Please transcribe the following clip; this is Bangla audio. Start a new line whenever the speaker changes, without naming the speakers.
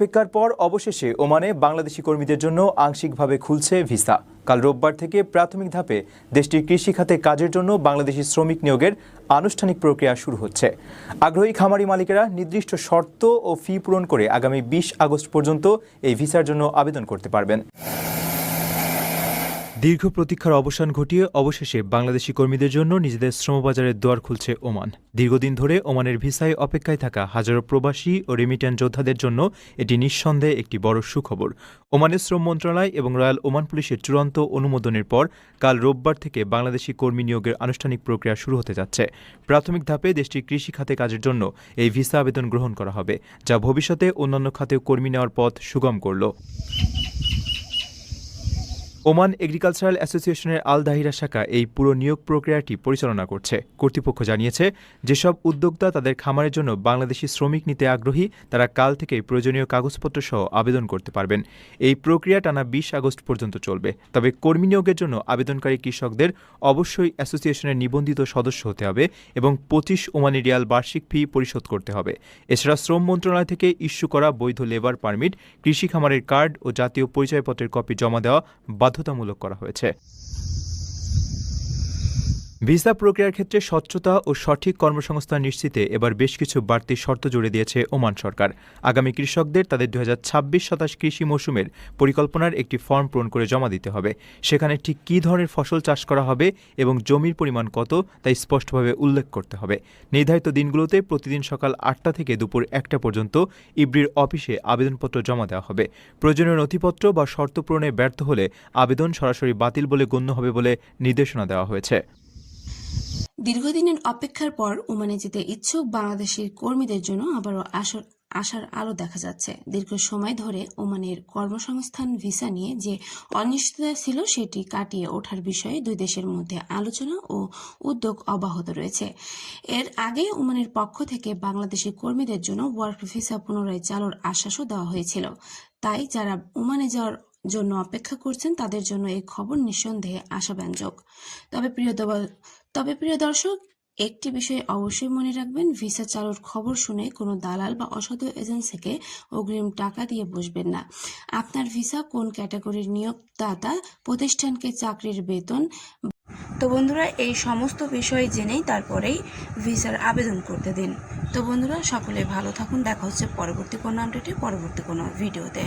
অপেক্ষার পর অবশেষে ওমানে বাংলাদেশি কর্মীদের জন্য আংশিকভাবে খুলছে ভিসা। কাল রোববার থেকে প্রাথমিক ধাপে দেশটির কৃষি খাতে কাজের জন্য বাংলাদেশি শ্রমিক নিয়োগের আনুষ্ঠানিক প্রক্রিয়া শুরু হচ্ছে। আগ্রহী খামারি মালিকেরা নির্দিষ্ট শর্ত ও ফি পূরণ করে আগামী ২০ আগস্ট পর্যন্ত এই ভিসার জন্য আবেদন করতে পারবেন। দীর্ঘ প্রতীক্ষার অবসান ঘটিয়ে অবশেষে বাংলাদেশি কর্মীদের জন্য নিজেদের শ্রমবাজারের দুয়ার খুলছে ওমান। দীর্ঘদিন ধরে ওমানের ভিসায় অপেক্ষায় থাকা হাজারো প্রবাসী ও রেমিট্যান্স যোদ্ধাদের জন্য এটি নিঃসন্দেহে একটি বড় সুখবর। ওমানের শ্রম মন্ত্রণালয় এবং রয়্যাল ওমান পুলিশের চূড়ান্ত অনুমোদনের পর কাল রোববার থেকে বাংলাদেশি কর্মী নিয়োগের আনুষ্ঠানিক প্রক্রিয়া শুরু হতে যাচ্ছে। প্রাথমিক ধাপে দেশটির কৃষি খাতে কাজের জন্য এই ভিসা আবেদন গ্রহণ করা হবে, যা ভবিষ্যতে অন্যান্য খাতেও কর্মী নেওয়ার পথ সুগম করল। ওমান এগ্রিকালচারাল অ্যাসোসিয়েশনের আল দাহিরা শাখা এই পুরো নিয়োগ প্রক্রিয়াটি পরিচালনা করছে। কর্তৃপক্ষ জানিয়েছে, যেসব উদ্যোক্তা তাদের খামারের জন্য বাংলাদেশি শ্রমিক নিতে আগ্রহী তারা কাল থেকেই প্রয়োজনীয় কাগজপত্র সহ আবেদন করতে পারবেন। এই প্রক্রিয়া টানা ২০ আগস্ট পর্যন্ত চলবে। তবে কর্মী নিয়োগের জন্য আবেদনকারী কৃষকদের অবশ্যই অ্যাসোসিয়েশনের নিবন্ধিত সদস্য হতে হবে এবং ২৫ ওমানি রিয়াল বার্ষিক ফি পরিশোধ করতে হবে। এছাড়া শ্রম মন্ত্রণালয় থেকে ইস্যু করা বৈধ লেবার পারমিট, কৃষি খামারের কার্ড ও জাতীয় পরিচয়পত্রের কপি জমা দেওয়া বাধ্যতামূলক করা হয়েছে। ভিসা প্রক্রিয়ার ক্ষেত্রে স্বচ্ছতা ও সঠিক কর্মসংস্থান নিশ্চিতে এবার বেশ কিছু বাড়তি শর্ত জুড়ে দিয়েছে ওমান সরকার। আগামী কৃষকদের তাদের ২০২৬-২৭ কৃষি মৌসুমের পরিকল্পনার একটি ফর্ম পূরণ করে জমা দিতে হবে। সেখানে ঠিক কী ধরনের ফসল চাষ করা হবে এবং জমির পরিমাণ কত তা স্পষ্টভাবে উল্লেখ করতে হবে। নির্ধারিত দিনগুলোতে প্রতিদিন সকাল ৮টা থেকে দুপুর ১টা পর্যন্ত ইব্রির অফিসে আবেদনপত্র জমা দেওয়া হবে। প্রয়োজনীয় নথিপত্র বা শর্ত পূরণে ব্যর্থ হলে আবেদন সরাসরি বাতিল বলে গণ্য হবে বলে নির্দেশনা দেওয়া হয়েছে।
দীর্ঘদিনের অপেক্ষার পর ওমানে যেতে ইচ্ছুক বাংলাদেশের কর্মীদের জন্য আবারও আশার আলো দেখা যাচ্ছে। দীর্ঘ সময় ধরে ওমানের কর্মসংস্থান ভিসা নিয়ে যে অনিশ্চয়তা ছিল সেটি কাটিয়ে ওঠার বিষয়ে দুই দেশের মধ্যে আলোচনা ও উদ্যোগ অব্যাহত রয়েছে। এর আগে ওমানের পক্ষ থেকে বাংলাদেশি কর্মীদের জন্য ওয়ার্ক ভিসা পুনরায় চালুর আশ্বাসও দেওয়া হয়েছিল। তাই যারা ওমানে যাওয়ার জন্য অপেক্ষা করছেন তাদের জন্য এই খবর নিঃসন্দেহে আশাব্যঞ্জক। তবে প্রিয় দর্শক, একটি বিষয় অবশ্যই মনে রাখবেন, ভিসা চালুর খবর শুনে কোনো দালাল বা অসাধু এজেন্সিকে অগ্রিম টাকা দিয়ে বসবেন না। আপনার ভিসা কোন ক্যাটাগরির নিয়োগদাতা প্রতিষ্ঠানকে চাকরির বেতন। তো বন্ধুরা, এই সমস্ত বিষয় জেনেই তারপরেই ভিসার আবেদন করতে দিন। তো বন্ধুরা, সকলে ভালো থাকুন। দেখা হচ্ছে পরবর্তী কোনো আপডেটে, পরবর্তী কোনো ভিডিওতে।